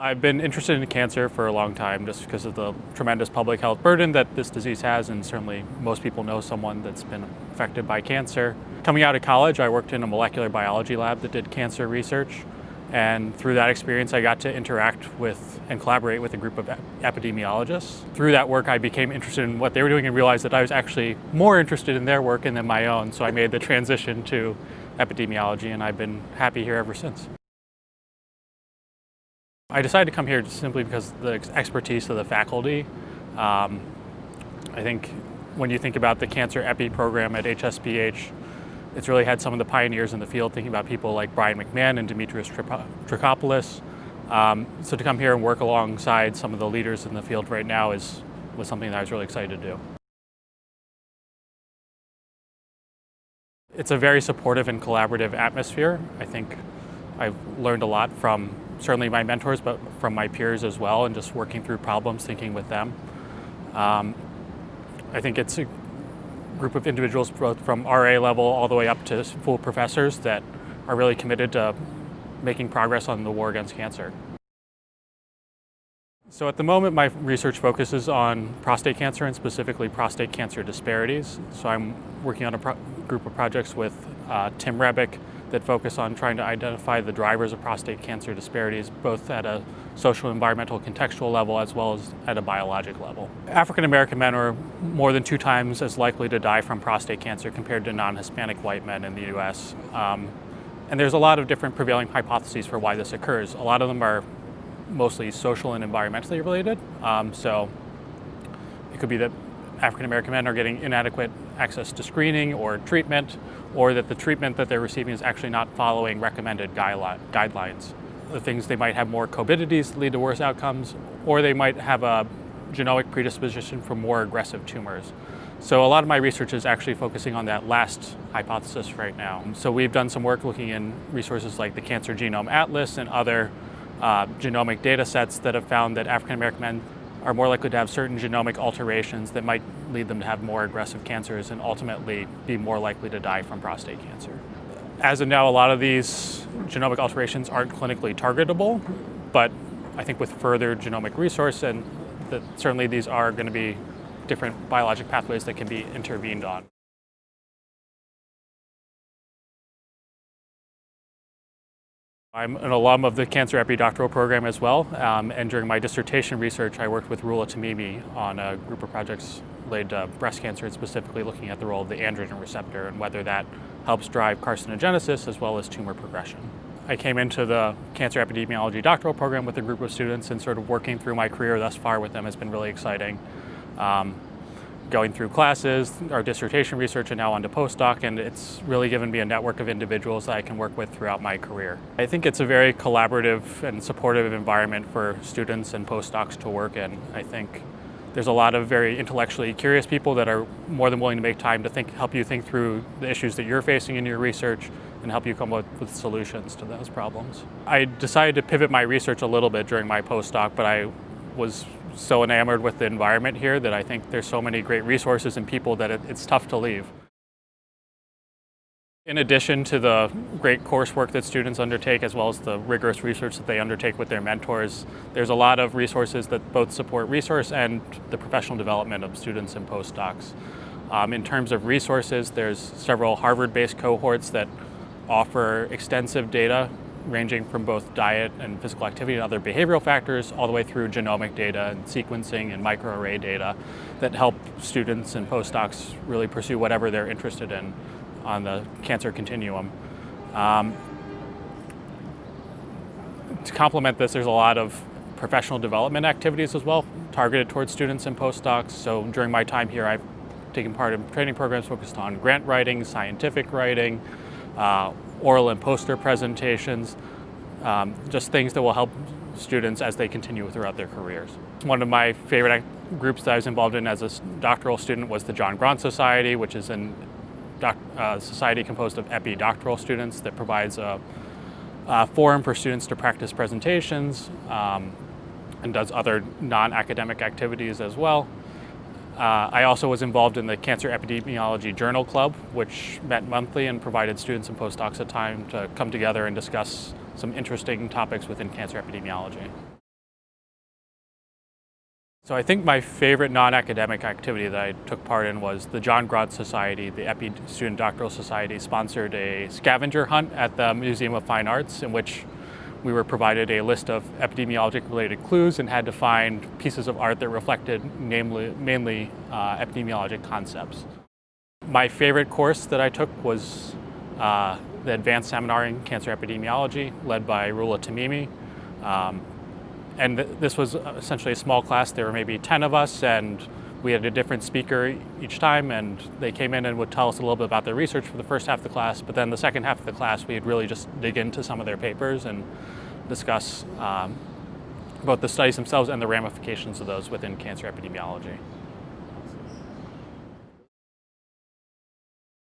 I've been interested in cancer for a long time just because of the tremendous public health burden that this disease has, and certainly most people know someone that's been affected by cancer. Coming out of college, I worked in a molecular biology lab that did cancer research, and through that experience I got to interact with and collaborate with a group of epidemiologists. Through that work I became interested in what they were doing and realized that I was actually more interested in their work than my own, so I made the transition to epidemiology, and I've been happy here ever since. I decided to come here just simply because of the expertise of the faculty. I think when you think about the cancer epi program at HSPH, it's really had some of the pioneers in the field, thinking about people like Brian McMahon and Dimitris Trikopoulos. So to come here and work alongside some of the leaders in the field right now was something that I was really excited to do. It's a very supportive and collaborative atmosphere. I think I've learned a lot from certainly my mentors, but from my peers as well, and just working through problems, thinking with them. I think it's a group of individuals both from RA level all the way up to full professors that are really committed to making progress on the war against cancer. So at the moment, my research focuses on prostate cancer and specifically prostate cancer disparities. So I'm working on a group of projects with Tim Rebick that focus on trying to identify the drivers of prostate cancer disparities, both at a social, environmental, contextual level, as well as at a biologic level. African American men are more than 2 times as likely to die from prostate cancer compared to non-Hispanic white men in the US. And there's a lot of different prevailing hypotheses for why this occurs. A lot of them are mostly social and environmentally related. So it could be that African American men are getting inadequate access to screening or treatment, or that the treatment that they're receiving is actually not following recommended guidelines. The things, they might have more comorbidities that lead to worse outcomes, or they might have a genomic predisposition for more aggressive tumors. So a lot of my research is actually focusing on that last hypothesis right now. So we've done some work looking in resources like the Cancer Genome Atlas and other genomic data sets that have found that African American men are more likely to have certain genomic alterations that might lead them to have more aggressive cancers and ultimately be more likely to die from prostate cancer. As of now, a lot of these genomic alterations aren't clinically targetable, but I think with further genomic resource, and that certainly these are going to be different biologic pathways that can be intervened on. I'm an alum of the Cancer Epi doctoral program as well, and during my dissertation research I worked with Rula Tamimi on a group of projects related to breast cancer, and specifically looking at the role of the androgen receptor and whether that helps drive carcinogenesis as well as tumor progression. I came into the Cancer Epidemiology doctoral program with a group of students, and sort of working through my career thus far with them has been really exciting. Going through classes, our dissertation research, and now on to postdoc, and it's really given me a network of individuals that I can work with throughout my career. I think it's a very collaborative and supportive environment for students and postdocs to work in. I think there's a lot of very intellectually curious people that are more than willing to make time to help you think through the issues that you're facing in your research and help you come up with solutions to those problems. I decided to pivot my research a little bit during my postdoc, but I was so enamored with the environment here that I think there's so many great resources and people that it's tough to leave. In addition to the great coursework that students undertake, as well as the rigorous research that they undertake with their mentors, there's a lot of resources that both support research and the professional development of students and postdocs. In terms of resources, there's several Harvard-based cohorts that offer extensive data ranging from both diet and physical activity and other behavioral factors, all the way through genomic data and sequencing and microarray data that help students and postdocs really pursue whatever they're interested in on the cancer continuum. To complement this, there's a lot of professional development activities as well, targeted towards students and postdocs. So during my time here, I've taken part in training programs focused on grant writing, scientific writing, oral and poster presentations, just things that will help students as they continue throughout their careers. One of my favorite groups that I was involved in as a doctoral student was the John Grant Society, which is a society composed of epi-doctoral students that provides a forum for students to practice presentations and does other non-academic activities as well. I also was involved in the Cancer Epidemiology Journal Club, which met monthly and provided students and postdocs a time to come together and discuss some interesting topics within cancer epidemiology. So I think my favorite non-academic activity that I took part in was the John Grott Society, the Epi Student Doctoral Society, sponsored a scavenger hunt at the Museum of Fine Arts in which we were provided a list of epidemiologic-related clues and had to find pieces of art that reflected mainly epidemiologic concepts. My favorite course that I took was the Advanced Seminar in Cancer Epidemiology, led by Rula Tamimi. And this was essentially a small class. There were maybe 10 of us, and we had a different speaker each time, and they came in and would tell us a little bit about their research for the first half of the class, but then the second half of the class, we'd really just dig into some of their papers and discuss both the studies themselves and the ramifications of those within cancer epidemiology.